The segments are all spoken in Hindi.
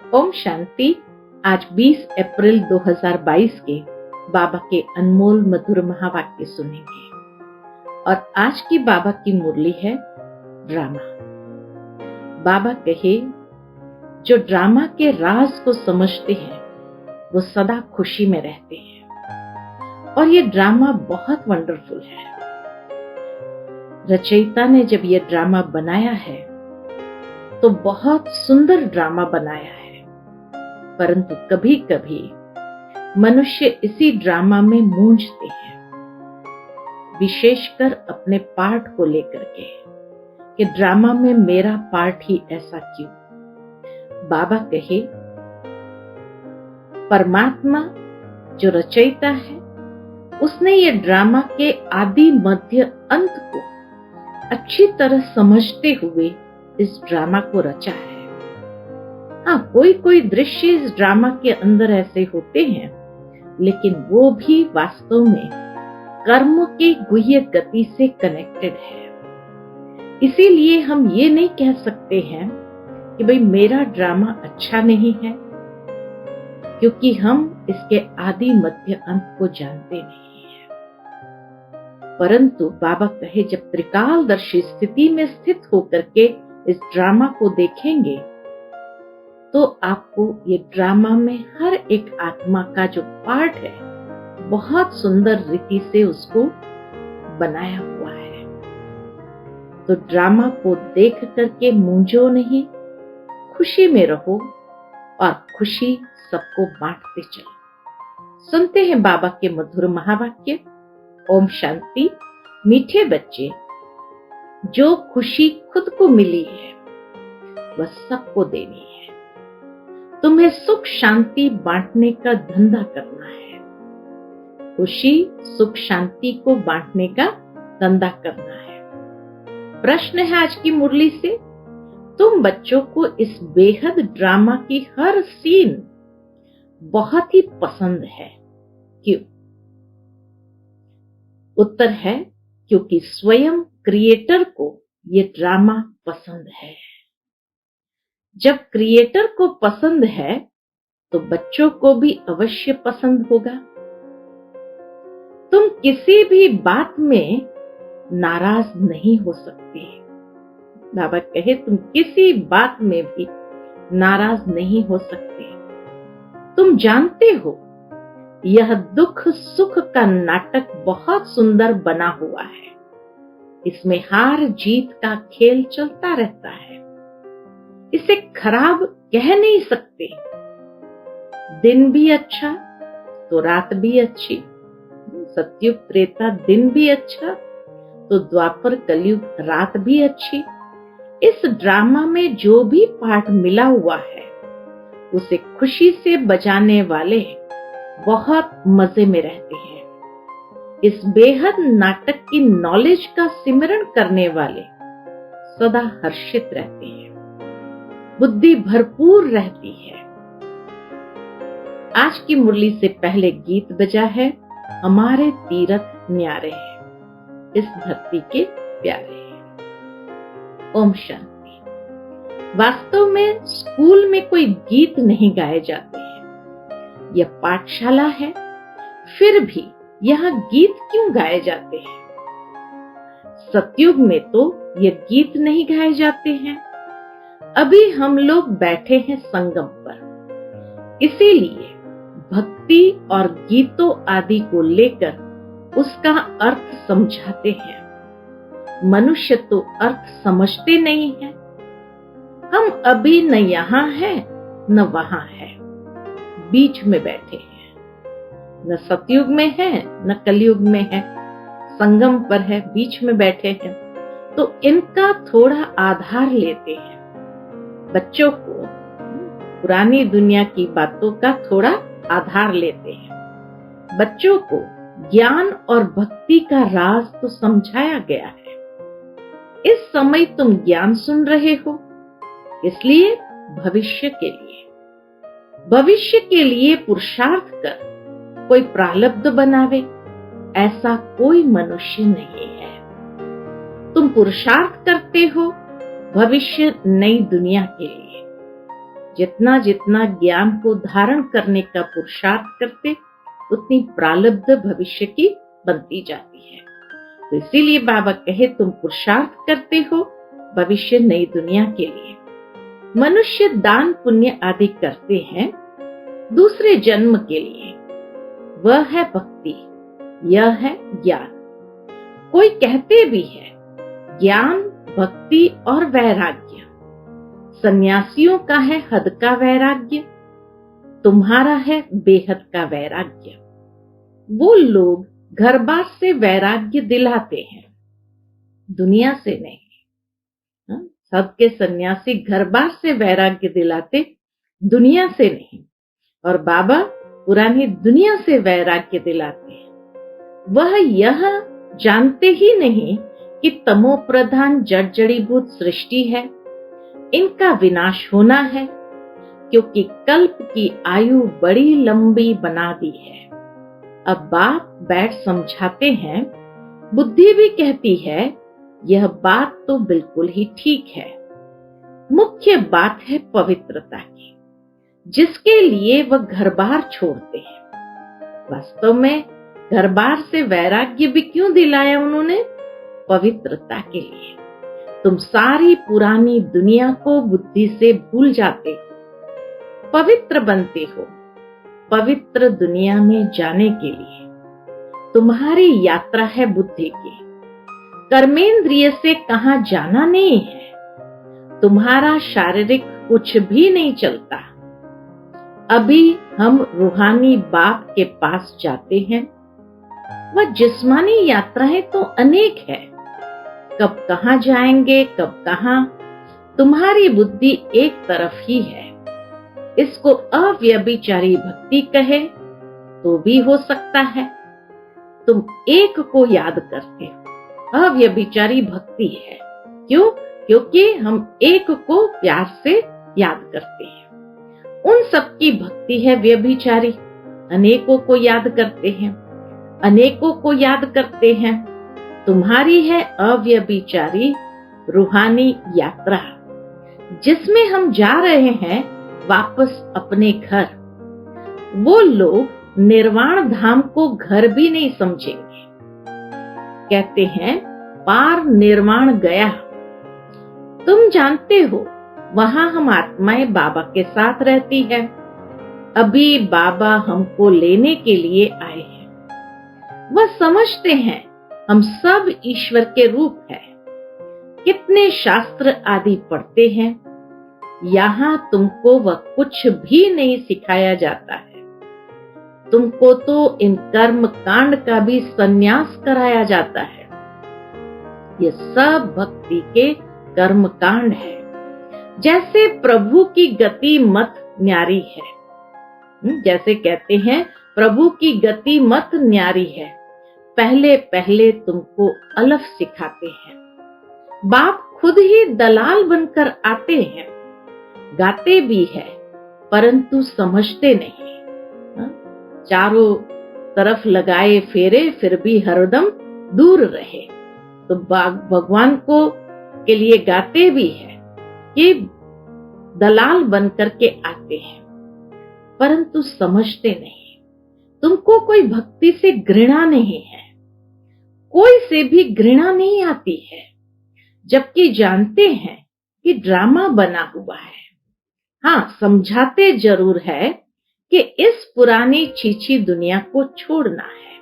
ओम शांति। आज 20 अप्रैल 2022 के बाबा के अनमोल मधुर महावाक्य सुनेंगे और आज की बाबा की मुरली है ड्रामा। बाबा कहे, जो ड्रामा के राज को समझते हैं वो सदा खुशी में रहते हैं और ये ड्रामा बहुत वंडरफुल है। रचयिता ने जब ये ड्रामा बनाया है तो बहुत सुंदर ड्रामा बनाया है, परंतु कभी कभी मनुष्य इसी ड्रामा में मूंझते हैं, विशेषकर अपने पार्ट को लेकर के कि ड्रामा में मेरा पार्ट ही ऐसा क्यों। बाबा कहे, परमात्मा जो रचयिता है उसने ये ड्रामा के आदि मध्य अंत को अच्छी तरह समझते हुए इस ड्रामा को रचा है। हाँ, कोई कोई दृश्य इस ड्रामा के अंदर ऐसे होते हैं, लेकिन वो भी वास्तव में कर्म की गुह्य गति से कनेक्टेड है। इसीलिए हम ये नहीं कह सकते हैं कि भाई मेरा ड्रामा अच्छा नहीं है, क्योंकि हम इसके आदि मध्य अंत को जानते नहीं हैं। परंतु बाबा कहे, जब त्रिकालदर्शी स्थिति में स्थित होकर के इस ड्रामा को देखेंगे तो आपको ये ड्रामा में हर एक आत्मा का जो पार्ट है बहुत सुंदर रीति से उसको बनाया हुआ है। तो ड्रामा को देख करके मूंझो नहीं, खुशी में रहो और खुशी सबको बांटते चलो। सुनते हैं बाबा के मधुर महावाक्य। ओम शांति। मीठे बच्चे, जो खुशी खुद को मिली है वह सबको देनी है। तुम्हें सुख शांति बांटने का धंधा करना है। खुशी सुख शांति को बांटने का धंधा करना है। प्रश्न है आज की मुरली से, तुम बच्चों को इस बेहद ड्रामा की हर सीन बहुत ही पसंद है, क्यों? उत्तर है, क्योंकि स्वयं क्रिएटर को ये ड्रामा पसंद है। जब क्रिएटर को पसंद है तो बच्चों को भी अवश्य पसंद होगा। तुम किसी भी बात में नाराज नहीं हो सकते। बाबा कहे, तुम किसी बात में भी नाराज नहीं हो सकते। तुम जानते हो यह दुख सुख का नाटक बहुत सुंदर बना हुआ है। इसमें हार जीत का खेल चलता रहता है। इसे खराब कह नहीं सकते। दिन भी अच्छा तो रात भी अच्छी, सतयुग त्रेता दिन भी अच्छा तो द्वापर कलयुग रात भी अच्छी। इस ड्रामा में जो भी पार्ट मिला हुआ है उसे खुशी से बजाने वाले बहुत मजे में रहते हैं। इस बेहद नाटक की नॉलेज का सिमरण करने वाले सदा हर्षित रहते हैं, बुद्धि भरपूर रहती है। आज की मुरली से पहले गीत बजा है, हमारे तीरथ न्यारे हैं, इस धरती के प्यारे हैं। ओम शांति। वास्तव में स्कूल में कोई गीत नहीं गाए जाते हैं, यह पाठशाला है, फिर भी यहाँ गीत क्यों गाए जाते हैं? सतयुग में तो ये गीत नहीं गाए जाते हैं। अभी हम लोग बैठे हैं संगम पर, इसीलिए भक्ति और गीतों आदि को लेकर उसका अर्थ समझाते हैं। मनुष्य तो अर्थ समझते नहीं है। हम अभी न यहाँ हैं न वहां हैं, बीच में बैठे हैं, न सतयुग में हैं न कलयुग में हैं, संगम पर है, बीच में बैठे हैं। तो इनका थोड़ा आधार लेते हैं। बच्चों को पुरानी दुनिया की बातों का थोड़ा आधार लेते हैं। बच्चों को ज्ञान और भक्ति का राज तो समझाया गया है। इस समय तुम ज्ञान सुन रहे हो, इसलिए भविष्य के लिए पुरुषार्थ कर कोई प्रारब्ध बनावे, ऐसा कोई मनुष्य नहीं है। तुम पुरुषार्थ करते हो भविष्य नई दुनिया के लिए। जितना जितना ज्ञान को धारण करने का पुरुषार्थ करते, उतनी प्रारब्ध भविष्य की बनती जाती है। तो इसीलिए बाबा कहे तुम पुरुषार्थ करते हो भविष्य नई दुनिया के लिए। मनुष्य दान पुण्य आदि करते हैं दूसरे जन्म के लिए, वह है भक्ति, यह है ज्ञान। कोई कहते भी है ज्ञान, भक्ति और वैराग्य। सन्यासियों का है हद का वैराग्य, तुम्हारा है बेहद का वैराग्य। वो लोग घर बार से वैराग्य दिलाते हैं, दुनिया से नहीं। सबके सन्यासी घर बार से वैराग्य दिलाते, दुनिया से नहीं। और बाबा पुरानी दुनिया से वैराग्य दिलाते हैं। वह यह जानते ही नहीं कि तमो प्रधान जड़ जड़ीभूत सृष्टि है, इनका विनाश होना है, क्योंकि कल्प की आयु बड़ी लंबी बना दी है। अब बाप बैठ समझाते हैं, बुद्धि भी कहती है यह बात तो बिल्कुल ही ठीक है। मुख्य बात है पवित्रता की, जिसके लिए वह घर बार छोड़ते हैं। वास्तव में घर बार से वैराग्य भी क्यों दिलाया उन्होंने? पवित्रता के लिए। तुम सारी पुरानी दुनिया को बुद्धि से भूल जाते हो, पवित्र बनते हो पवित्र दुनिया में जाने के लिए। तुम्हारी यात्रा है बुद्धि की, कर्मेंद्रिय से कहां जाना नहीं है। तुम्हारा शारीरिक कुछ भी नहीं चलता। अभी हम रूहानी बाप के पास जाते हैं। वह जिस्मानी यात्राएं तो अनेक है, कब कहां जाएंगे कब कहां। तुम्हारी बुद्धि एक तरफ ही है। इसको अव्यभिचारी भक्ति कहे तो भी हो सकता है। तुम एक को याद करते हो, अव्यभिचारी भक्ति है। क्यों? क्योंकि हम एक को प्यार से याद करते हैं। उन सबकी भक्ति है व्यभिचारी, अनेकों को याद करते हैं, अनेकों को याद करते हैं। तुम्हारी है अव्यभिचारी रूहानी यात्रा, जिसमें हम जा रहे हैं वापस अपने घर। वो लोग निर्वाण धाम को घर भी नहीं समझेंगे। कहते हैं पार निर्वाण गया। तुम जानते हो वहां हम आत्माएं बाबा के साथ रहती है। अभी बाबा हमको लेने के लिए आए हैं। वह समझते हैं हम सब ईश्वर के रूप है। कितने शास्त्र आदि पढ़ते हैं, यहाँ तुमको वह कुछ भी नहीं सिखाया जाता है। तुमको तो इन कर्म कांड का भी संन्यास कराया जाता है। ये सब भक्ति के कर्म कांड है। जैसे प्रभु की गति मत न्यारी है, जैसे कहते हैं प्रभु की गति मत न्यारी है, पहले पहले तुमको अलफ सिखाते हैं। बाप खुद ही दलाल बनकर आते हैं, गाते भी है परंतु समझते नहीं। चारों तरफ लगाए फेरे फिर भी हरदम दूर रहे। तो भगवान को के लिए गाते भी है कि दलाल बनकर के आते हैं, परंतु समझते नहीं। तुमको कोई भक्ति से घृणा नहीं है, कोई से भी घृणा नहीं आती है, जबकि जानते हैं कि ड्रामा बना हुआ है। हाँ, समझाते जरूर है कि इस पुरानी छीछी दुनिया को छोड़ना है,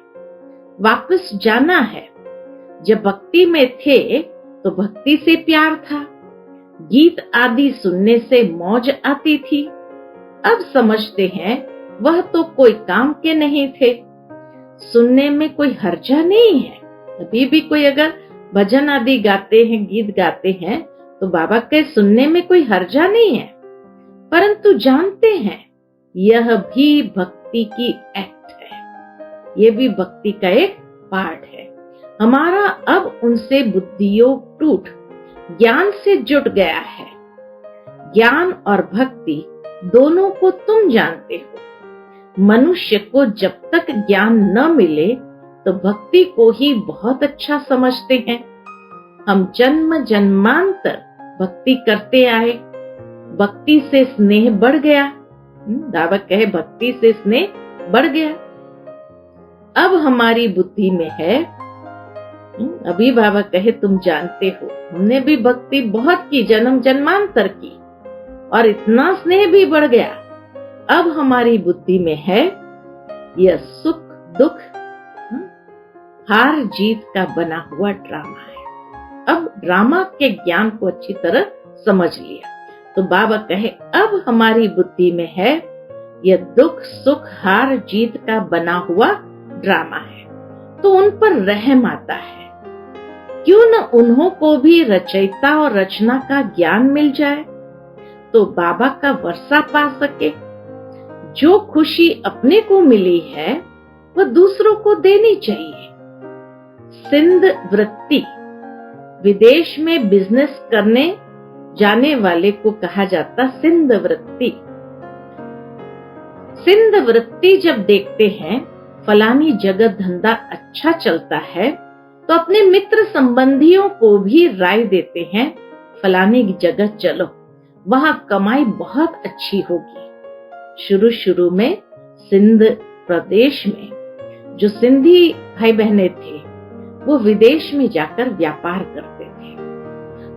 वापस जाना है। जब भक्ति में थे तो भक्ति से प्यार था, गीत आदि सुनने से मौज आती थी। अब समझते हैं वह तो कोई काम के नहीं थे। सुनने में कोई हर्जा नहीं है। अभी भी कोई अगर भजन आदि गाते हैं, गीत गाते हैं, तो बाबा के सुनने में कोई हर्जा नहीं है, परंतु जानते हैं यह भी भक्ति की एक्ट है, ये भी भक्ति का एक पार्ट है। हमारा अब उनसे बुद्धियोग टूट ज्ञान से जुट गया है। ज्ञान और भक्ति दोनों को तुम जानते हो। मनुष्य को जब तक ज्ञान न मिले तो भक्ति को ही बहुत अच्छा समझते हैं। हम जन्म जन्मांतर भक्ति करते आए, भक्ति से स्नेह बढ़ गया। बाबा कहे भक्ति से स्नेह बढ़ गया। अब हमारी बुद्धि में है, अभी बाबा कहे तुम जानते हो हमने भी भक्ति बहुत की, जन्म जन्मांतर की, और इतना स्नेह भी बढ़ गया। अब हमारी बुद्धि में है यह सुख दुख हार जीत का बना हुआ ड्रामा है। अब ड्रामा के ज्ञान को अच्छी तरह समझ लिया तो बाबा कहे अब हमारी बुद्धि में है यह दुख सुख हार जीत का बना हुआ ड्रामा है, तो उन पर रहम आता है। क्यों न उन्हों को भी रचयिता और रचना का ज्ञान मिल जाए तो बाबा का वर्षा पा सके। जो खुशी अपने को मिली है वह दूसरों को देनी चाहिए। सिंध वृत्ति, विदेश में बिजनेस करने जाने वाले को कहा जाता सिंध वृत्ति। सिंध वृत्ति जब देखते हैं फलानी जगह धंधा अच्छा चलता है तो अपने मित्र संबंधियों को भी राय देते हैं फलानी जगह चलो, वहां कमाई बहुत अच्छी होगी। शुरू शुरू में सिंध प्रदेश में जो सिंधी भाई बहने थे वो विदेश में जाकर व्यापार करते थे,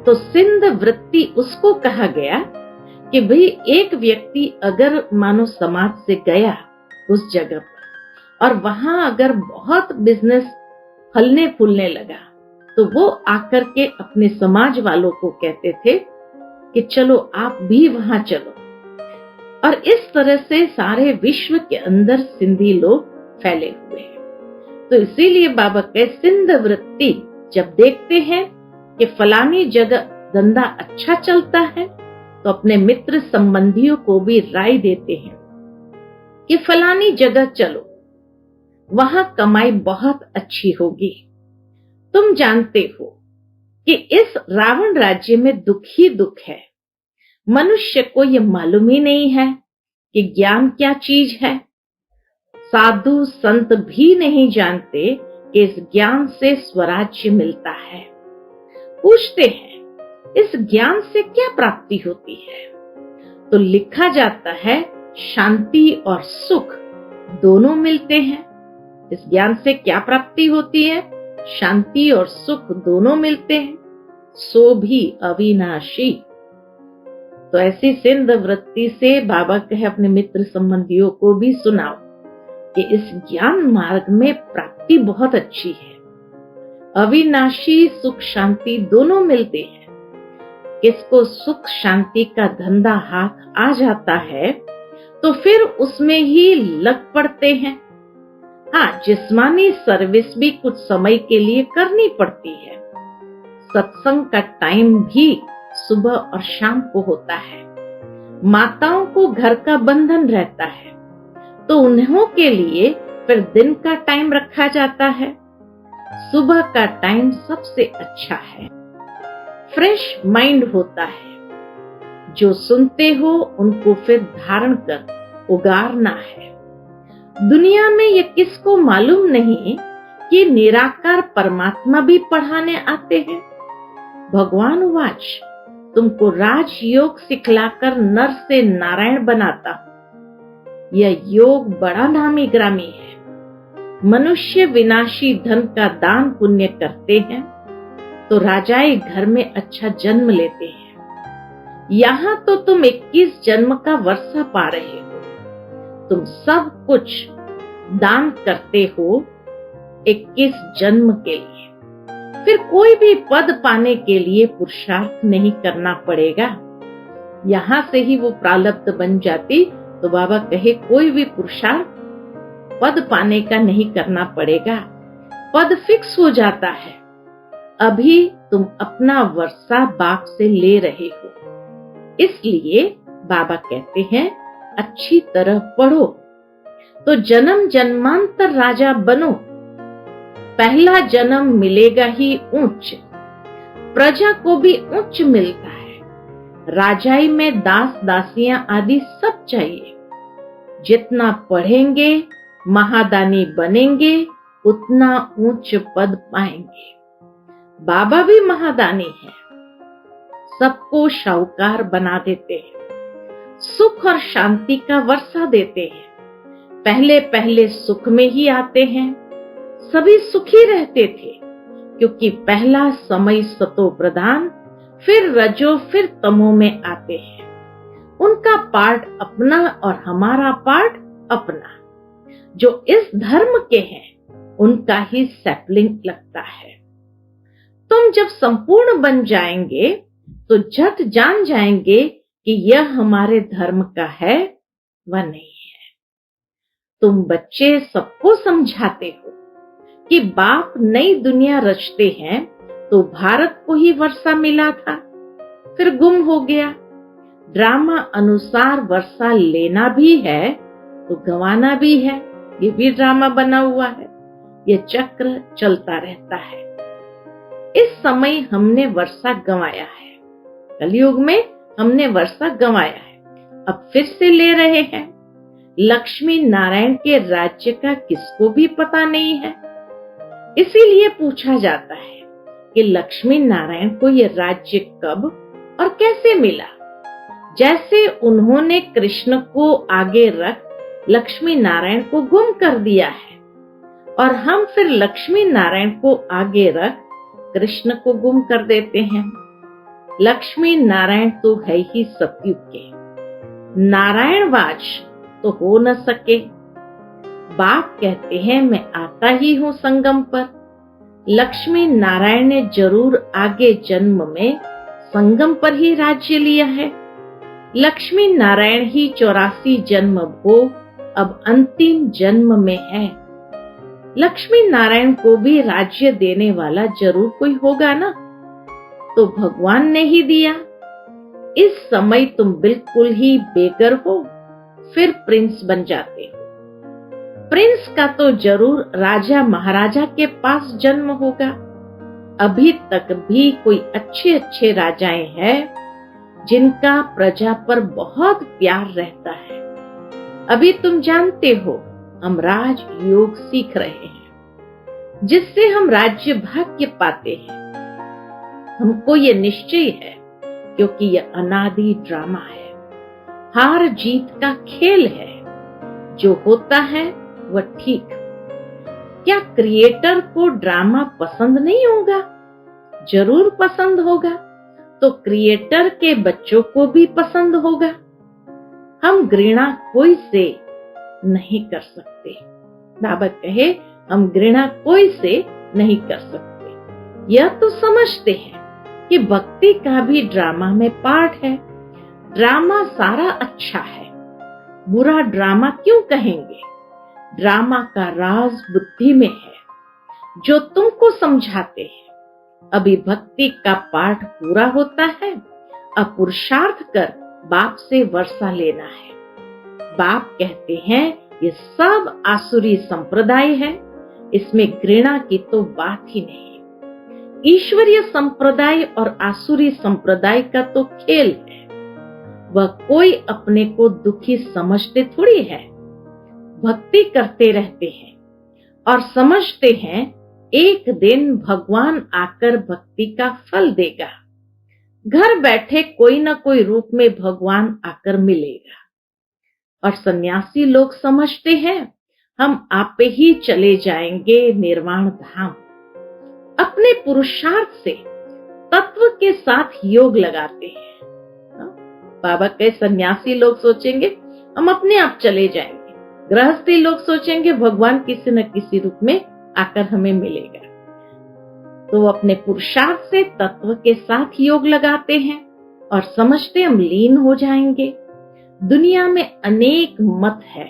तो सिंध वृत्ति उसको कहा गया कि भाई एक व्यक्ति अगर मानो समाज से गया उस जगह पर और वहां अगर बहुत बिजनेस फलने फूलने लगा तो वो आकर के अपने समाज वालों को कहते थे कि चलो आप भी वहां चलो, और इस तरह से सारे विश्व के अंदर सिंधी लोग फैले हुए हैं। तो इसीलिए बाबा के सिंध वृत्ति जब देखते हैं कि फलानी जगह धंधा अच्छा चलता है तो अपने मित्र संबंधियों को भी राय देते हैं कि फलानी जगह चलो, वहां कमाई बहुत अच्छी होगी। तुम जानते हो कि इस रावण राज्य में दुख ही दुख है। मनुष्य को यह मालूम ही नहीं है कि ज्ञान क्या चीज है। साधु संत भी नहीं जानते कि इस ज्ञान से स्वराज्य मिलता है। पूछते हैं इस ज्ञान से क्या प्राप्ति होती है, तो लिखा जाता है शांति और सुख दोनों मिलते हैं। इस ज्ञान से क्या प्राप्ति होती है, शांति और सुख दोनों मिलते हैं, सो भी अविनाशी। तो ऐसी सिंध वृत्ति से बाबा कहे अपने मित्र संबंधियों को भी सुनाओ कि इस ज्ञान मार्ग में प्राप्ति बहुत अच्छी है। अविनाशी सुख शांति दोनों मिलते हैं। किसको सुख शांति का धंधा हाथ आ जाता है तो फिर उसमें ही लग पड़ते हैं। हाँ, जिस्मानी सर्विस भी कुछ समय के लिए करनी पड़ती है। सत्संग का टाइम भी सुबह और शाम को होता है। माताओं को घर का बंधन रहता है तो उन्हों के लिए फिर दिन का टाइम रखा जाता है। सुबह का टाइम सबसे अच्छा है, फ्रेश माइंड होता है। जो सुनते हो उनको फिर धारण कर उगारना है। दुनिया में ये किसको मालूम नहीं कि निराकार परमात्मा भी पढ़ाने आते हैं। भगवान वाच तुमको राजयोग सिखलाकर नर से नारायण बनाता हूं। यह योग बड़ा नामी ग्रामी है। मनुष्य विनाशी धन का दान पुण्य करते हैं तो राजाई घर में अच्छा जन्म लेते हैं। यहाँ तो तुम 21 जन्म का वर्षा पा रहे हो। तुम सब कुछ दान करते हो 21 जन्म के लिए। फिर कोई भी पद पाने के लिए पुरुषार्थ नहीं करना पड़ेगा। यहाँ से ही वो प्रारब्ध बन जाती तो बाबा कहे कोई भी पुरुषार्थ पद पाने का नहीं करना पड़ेगा, पद फिक्स हो जाता है। अभी तुम अपना वर्षा बाप से ले रहे हो, इसलिए बाबा कहते हैं अच्छी तरह पढ़ो तो जन्म जन्मांतर राजा बनो। पहला जन्म मिलेगा ही ऊंच, प्रजा को भी उच्च मिलता है। राजाई में दास दासियां आदि सब चाहिए। जितना पढ़ेंगे महादानी बनेंगे उतना ऊंच पद पाएंगे। बाबा भी महादानी है, सबको शाहूकार बना देते हैं। सुख और शांति का वर्षा देते हैं। पहले पहले सुख में ही आते हैं। सभी सुखी रहते थे क्योंकि पहला समय सतो प्रधान, फिर रजो, फिर तमो में आते हैं। उनका पार्ट अपना और हमारा पार्ट अपना। जो इस धर्म के हैं उनका ही सैपलिंग लगता है। तुम जब संपूर्ण बन जाएंगे तो झट जान जाएंगे कि यह हमारे धर्म का है व नहीं है। तुम बच्चे सबको समझाते हो कि बाप नई दुनिया रचते हैं तो भारत को ही वर्षा मिला था, फिर गुम हो गया। ड्रामा अनुसार वर्षा लेना भी है तो गंवाना भी है, ये भी ड्रामा बना हुआ है। ये चक्र चलता रहता है। इस समय हमने वर्षा गंवाया है, कलयुग में हमने वर्षा गंवाया है, अब फिर से ले रहे हैं। लक्ष्मी नारायण के राज्य का किसको भी पता नहीं है। इसीलिए पूछा जाता है कि लक्ष्मी नारायण को यह राज्य कब और कैसे मिला। जैसे उन्होंने कृष्ण को आगे रख लक्ष्मी नारायण को गुम कर दिया है, और हम फिर लक्ष्मी नारायण को आगे रख कृष्ण को गुम कर देते हैं। लक्ष्मी नारायण तो है ही सतयुग के, नारायणवाज तो हो न सके। बाप कहते हैं मैं आता ही हूँ संगम पर। लक्ष्मी नारायण ने जरूर आगे जन्म में संगम पर ही राज्य लिया है। लक्ष्मी नारायण ही 84 जन्म भोग अब अंतिम जन्म में है। लक्ष्मी नारायण को भी राज्य देने वाला जरूर कोई होगा ना, तो भगवान ने ही दिया। इस समय तुम बिल्कुल ही बेगर हो, फिर प्रिंस बन जाते हो। प्रिंस का तो जरूर राजा महाराजा के पास जन्म होगा। अभी तक भी कोई अच्छे अच्छे राजाएं हैं जिनका प्रजा पर बहुत प्यार रहता है। अभी तुम जानते हो हम राज योग सीख रहे हैं, जिससे हम राज्य भाग्य पाते हैं। हमको ये निश्चय है क्योंकि यह अनादि ड्रामा है, हार जीत का खेल है। जो होता है वह ठीक। क्या क्रिएटर को ड्रामा पसंद नहीं होगा? जरूर पसंद होगा। तो क्रिएटर के बच्चों को भी पसंद होगा। हम घृणा कोई से नहीं कर सकते। बाबा कहे हम घृणा कोई से नहीं कर सकते। यह तो समझते हैं कि भक्ति का भी ड्रामा में पार्ट है। ड्रामा सारा अच्छा है, बुरा ड्रामा क्यों कहेंगे? ड्रामा का राज बुद्धि में है, जो तुमको समझाते हैं। अभी भक्ति का पाठ पूरा होता है, अब पुरुषार्थ कर बाप से वर्षा लेना है। बाप कहते हैं ये सब आसुरी संप्रदाय है, इसमें घृणा की तो बात ही नहीं। ईश्वरीय संप्रदाय और आसुरी संप्रदाय का तो खेल है। वह कोई अपने को दुखी समझते थोड़ी है। भक्ति करते रहते हैं और समझते हैं एक दिन भगवान आकर भक्ति का फल देगा। घर बैठे कोई न कोई रूप में भगवान आकर मिलेगा। और सन्यासी लोग समझते हैं हम आपे ही चले जाएंगे निर्वाण धाम। अपने पुरुषार्थ से तत्व के साथ योग लगाते हैं। बाबा के सन्यासी लोग सोचेंगे हम अपने आप चले जाएंगे। गृहस्थी लोग सोचेंगे भगवान किसी न किसी रूप में आकर हमें मिलेगा। तो अपने पुरुषार्थ से तत्व के साथ योग लगाते हैं और समझते हम लीन हो जाएंगे। दुनिया में अनेक मत है,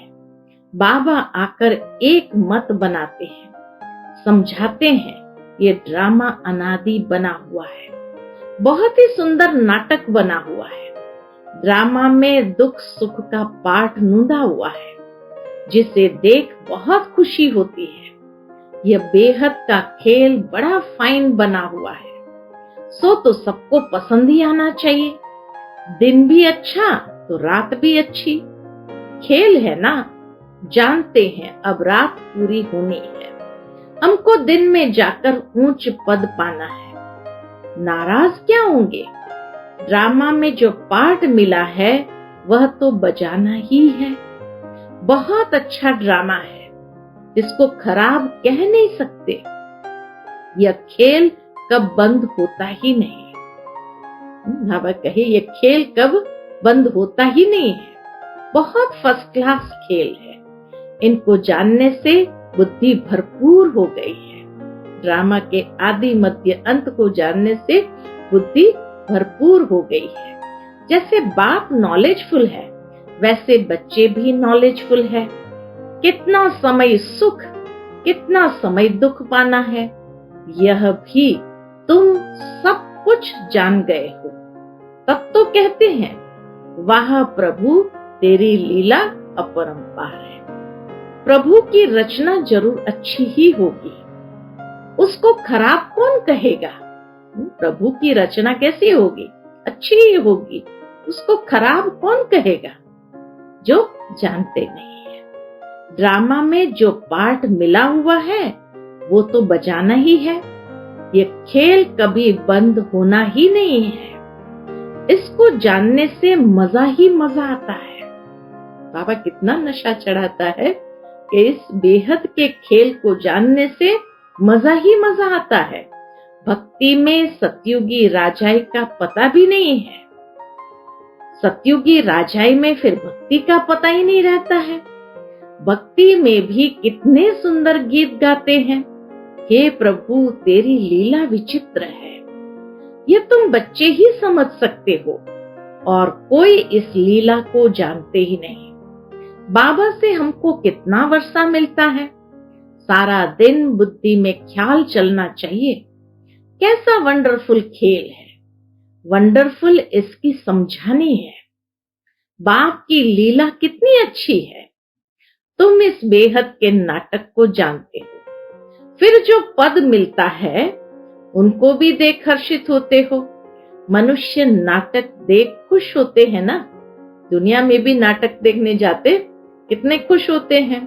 बाबा आकर एक मत बनाते हैं, समझाते हैं ये ड्रामा अनादि बना हुआ है। बहुत ही सुंदर नाटक बना हुआ है। ड्रामा में दुख सुख का पाठ नूंदा हुआ है, जिसे देख बहुत खुशी होती है। यह बेहद का खेल बड़ा फाइन बना हुआ है, सो तो सबको पसंद ही आना चाहिए। दिन भी अच्छा तो रात भी अच्छी। खेल है ना, जानते हैं अब रात पूरी होनी है। हमको दिन में जाकर ऊंच पद पाना है। नाराज क्या होंगे? ड्रामा में जो पार्ट मिला है वह तो बजाना ही है। बहुत अच्छा ड्रामा है, इसको खराब कह नहीं सकते। यह खेल कब बंद होता ही नहीं। बाबा कहे ये खेल कब बंद होता ही नहीं है। बहुत फर्स्ट क्लास खेल है। इनको जानने से बुद्धि भरपूर हो गई है। ड्रामा के आदि मध्य अंत को जानने से बुद्धि भरपूर हो गई है। जैसे बाप नॉलेजफुल है, वैसे बच्चे भी नॉलेजफुल है। कितना समय सुख, कितना समय दुख पाना है, यह भी तुम सब कुछ जान गए हो। तब तो कहते हैं, वाह प्रभु तेरी लीला अपरंपार है। प्रभु की रचना जरूर अच्छी ही होगी, उसको खराब कौन कहेगा। प्रभु की रचना कैसी होगी? अच्छी ही होगी, उसको खराब कौन कहेगा जो जानते नहीं है। ड्रामा में जो पार्ट मिला हुआ है वो तो बजाना ही है। ये खेल कभी बंद होना ही नहीं है। इसको जानने से मजा ही मजा आता है। बाबा कितना नशा चढ़ाता है कि इस बेहद के खेल को जानने से मजा ही मजा आता है। भक्ति में सतयुगी राजाई का पता भी नहीं है। सतयुगी राजाई में फिर भक्ति का पता ही नहीं रहता है। भक्ति में भी कितने सुंदर गीत गाते हैं। हे प्रभु तेरी लीला विचित्र है। ये तुम बच्चे ही समझ सकते हो और कोई इस लीला को जानते ही नहीं। बाबा से हमको कितना वर्षा मिलता है। सारा दिन बुद्धि में ख्याल चलना चाहिए, कैसा वंडरफुल खेल है। वंडरफुल इसकी समझानी है। बाप की लीला कितनी अच्छी है। तुम इस बेहद के नाटक को जानते हो, फिर जो पद मिलता है उनको भी देख हर्षित होते हो। मनुष्य नाटक देख खुश होते हैं ना। दुनिया में भी नाटक देखने जाते कितने खुश होते हैं।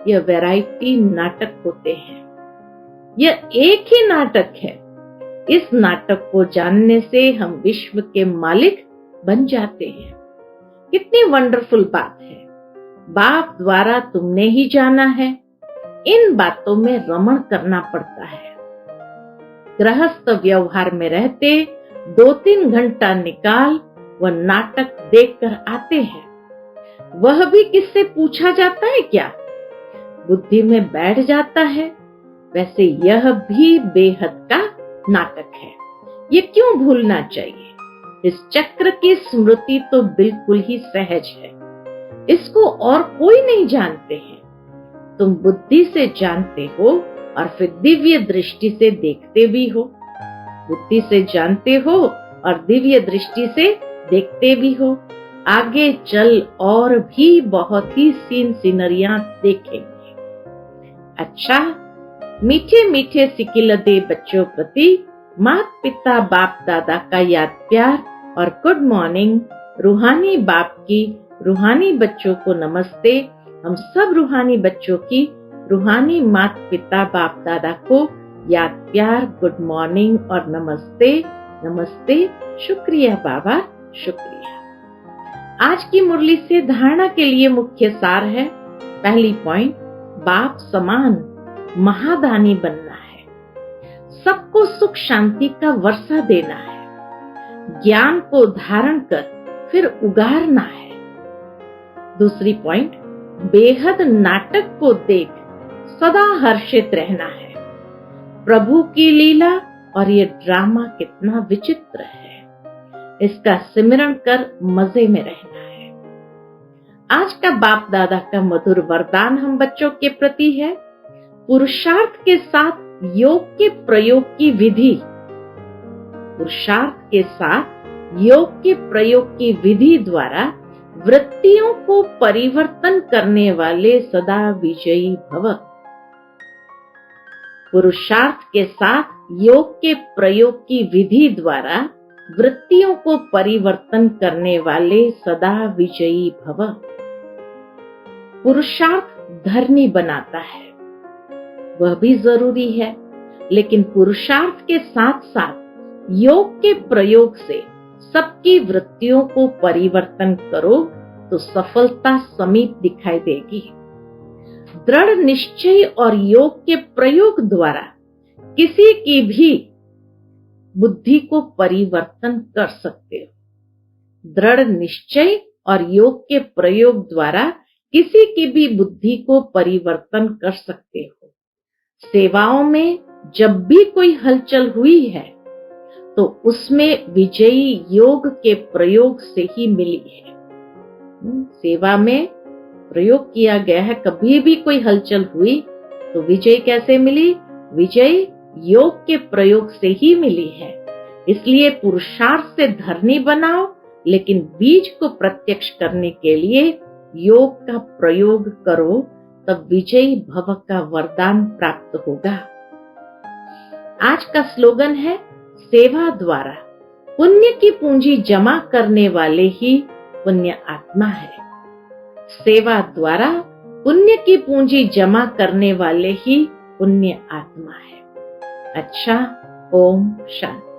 यह वैरायटी नाटक होते हैं। यह एक ही नाटक है। इस नाटक को जानने से हम विश्व के मालिक बन जाते हैं। कितनी वंडरफुल बात है। बाप द्वारा तुमने ही जाना है। इन बातों में रमण करना पड़ता है। गृहस्थ व्यवहार में रहते 2-3 घंटा निकाल वह नाटक देखकर आते हैं। वह भी किससे पूछा जाता है क्या? बुद्धि में बैठ जाता है। वैसे यह भी बेहद का नाटक है। ये क्यों भूलना चाहिए। इस चक्र की स्मृति तो बिल्कुल ही सहज है। इसको और कोई नहीं जानते हैं। तुम बुद्धि से जानते हो और फिर दिव्य दृष्टि से देखते भी हो। बुद्धि से जानते हो और दिव्य दृष्टि से देखते भी हो। आगे चल और भी बहुत ही सीन सीनरियां देखेंगे। अच्छा, मीठे मीठे सिकिलदे बच्चों प्रति माता पिता बाप दादा का याद प्यार और गुड मॉर्निंग। रूहानी बाप की रूहानी बच्चों को नमस्ते। हम सब रूहानी बच्चों की रूहानी माता पिता बाप दादा को याद प्यार, गुड मॉर्निंग और नमस्ते। नमस्ते। शुक्रिया बाबा, शुक्रिया। आज की मुरली से धारणा के लिए मुख्य सार है। पहली पॉइंट, बाप समान महादानी बनना है। सबको सुख शांति का वर्षा देना है। ज्ञान को धारण कर फिर उगारना है। दूसरी पॉइंट, बेहद नाटक को देख सदा हर्षित रहना है। प्रभु की लीला और ये ड्रामा कितना विचित्र है। इसका सिमरण कर मजे में रहना है। आज का बाप दादा का मधुर वरदान हम बच्चों के प्रति है। पुरुषार्थ के साथ योग के प्रयोग की विधि। पुरुषार्थ के साथ योग के प्रयोग की विधि द्वारा वृत्तियों को परिवर्तन करने वाले सदा विजयी भव। पुरुषार्थ के साथ योग के प्रयोग की विधि द्वारा वृत्तियों को परिवर्तन करने वाले सदा विजयी भव। पुरुषार्थ धर्मी बनाता है, वह भी जरूरी है, लेकिन पुरुषार्थ के साथ साथ योग के प्रयोग से सबकी वृत्तियों को परिवर्तन करो, तो सफलता समीप दिखाई देगी। दृढ़ निश्चय और योग के प्रयोग द्वारा किसी की भी बुद्धि को परिवर्तन कर सकते हो। दृढ़ निश्चय और योग के प्रयोग द्वारा किसी की भी बुद्धि को परिवर्तन कर सकते हो। सेवाओं में जब भी कोई हलचल हुई है तो उसमें विजयी योग के प्रयोग से ही मिली है। सेवा में प्रयोग किया गया है, कभी भी कोई हलचल हुई तो विजय कैसे मिली? विजय योग के प्रयोग से ही मिली है। इसलिए पुरुषार्थ से धरनी बनाओ, लेकिन बीज को प्रत्यक्ष करने के लिए योग का प्रयोग करो, तब विजयी भव का वरदान प्राप्त होगा। आज का स्लोगन है, सेवा द्वारा पुण्य की पूंजी जमा करने वाले ही पुण्य आत्मा है। सेवा द्वारा पुण्य की पूंजी जमा करने वाले ही पुण्य आत्मा है। अच्छा, ओम शांति।